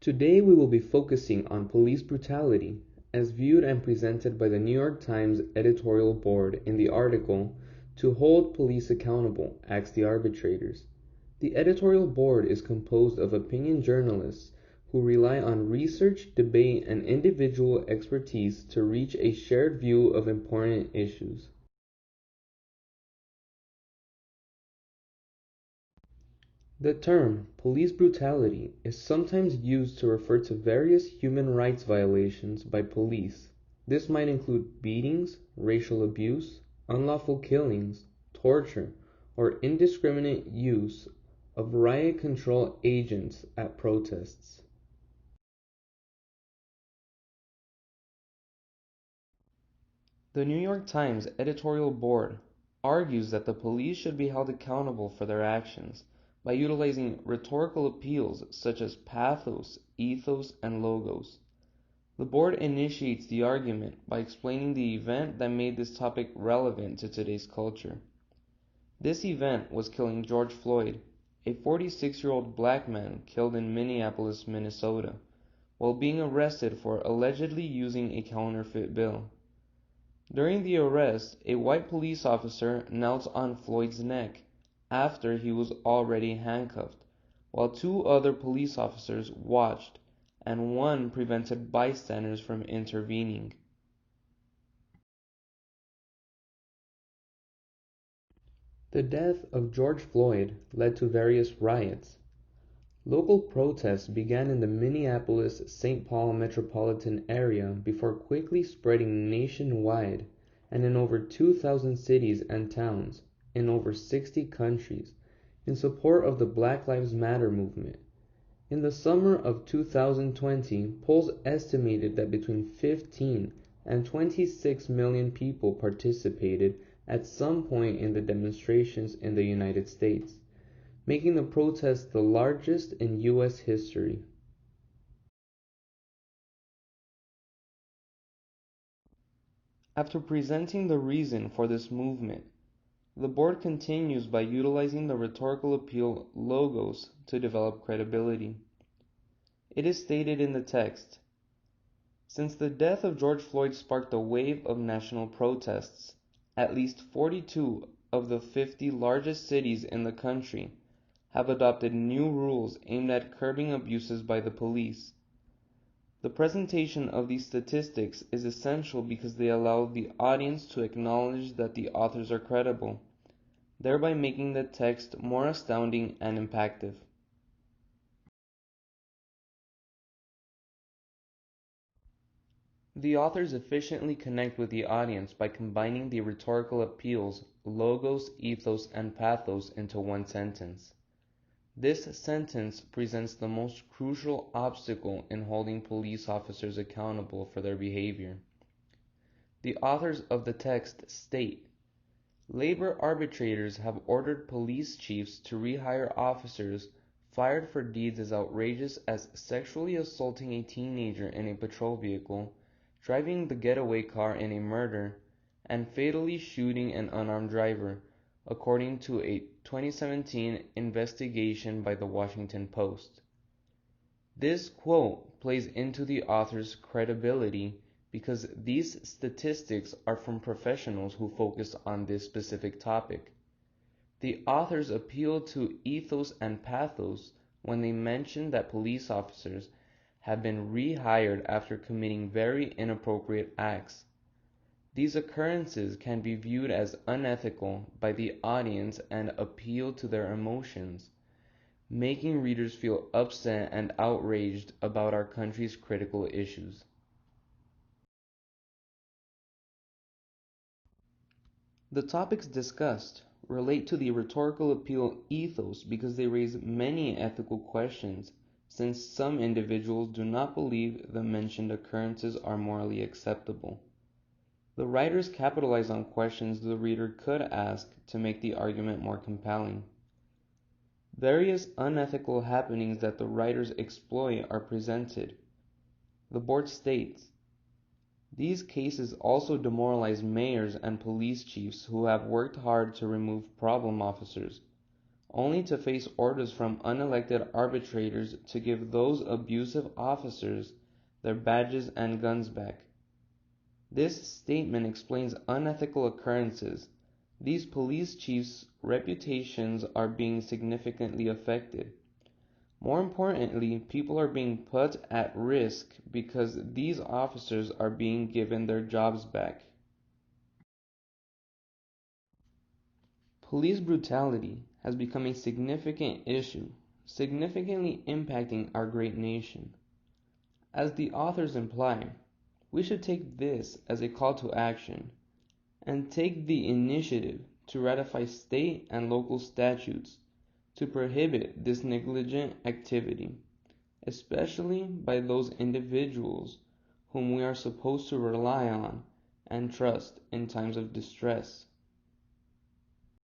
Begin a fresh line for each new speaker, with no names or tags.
Today we will be focusing on police brutality, as viewed and presented by the New York Times editorial board in the article "To Hold Police Accountable," asks the arbitrators. The editorial board is composed of opinion journalists who rely on research, debate, and individual expertise to reach a shared view of important issues. The term "police brutality" is sometimes used to refer to various human rights violations by police. This might include beatings, racial abuse, unlawful killings, torture, or indiscriminate use of riot control agents at protests. The New York Times editorial board argues that the police should be held accountable for their actions by utilizing rhetorical appeals such as pathos, ethos, and logos. The board initiates the argument by explaining the event that made this topic relevant to today's culture. This event was killing George Floyd, a 46-year-old black man killed in Minneapolis, Minnesota, while being arrested for allegedly using a counterfeit bill. During the arrest, a white police officer knelt on Floyd's neck after he was already handcuffed, while two other police officers watched and one prevented bystanders from intervening. The death of George Floyd led to various riots. Local protests began in the Minneapolis-St. Paul metropolitan area before quickly spreading nationwide and in over 2,000 cities and towns in over 60 countries in support of the Black Lives Matter movement. In the summer of 2020, polls estimated that between 15 and 26 million people participated at some point in the demonstrations in the United States, making the protest the largest in U.S. history. After presenting the reason for this movement, the board continues by utilizing the rhetorical appeal logos to develop credibility. It is stated in the text, "Since the death of George Floyd sparked a wave of national protests, at least 42 of the 50 largest cities in the country have adopted new rules aimed at curbing abuses by the police. The presentation of these statistics is essential because they allow the audience to acknowledge that the authors are credible, thereby making the text more astounding and impactful." The authors efficiently connect with the audience by combining the rhetorical appeals, logos, ethos, and pathos into one sentence. This sentence presents the most crucial obstacle in holding police officers accountable for their behavior. The authors of the text state, "Labor arbitrators have ordered police chiefs to rehire officers fired for deeds as outrageous as sexually assaulting a teenager in a patrol vehicle, driving the getaway car in a murder, and fatally shooting an unarmed driver," according to a 2017 investigation by the Washington Post. This quote plays into the author's credibility because these statistics are from professionals who focus on this specific topic. The authors appeal to ethos and pathos when they mention that police officers have been rehired after committing very inappropriate acts. These occurrences can be viewed as unethical by the audience and appeal to their emotions, making readers feel upset and outraged about our country's critical issues. The topics discussed relate to the rhetorical appeal ethos because they raise many ethical questions, since some individuals do not believe the mentioned occurrences are morally acceptable. The writers capitalize on questions the reader could ask to make the argument more compelling. Various unethical happenings that the writers exploit are presented. The board states, "These cases also demoralize mayors and police chiefs who have worked hard to remove problem officers. only to face orders from unelected arbitrators to give those abusive officers their badges and guns back. This statement explains unethical occurrences. These police chiefs' reputations are being significantly affected. More importantly, people are being put at risk because these officers are being given their jobs back. Police brutality has become a significant issue, significantly impacting our great nation. As the authors imply, we should take this as a call to action and take the initiative to ratify state and local statutes to prohibit this negligent activity, especially by those individuals whom we are supposed to rely on and trust in times of distress.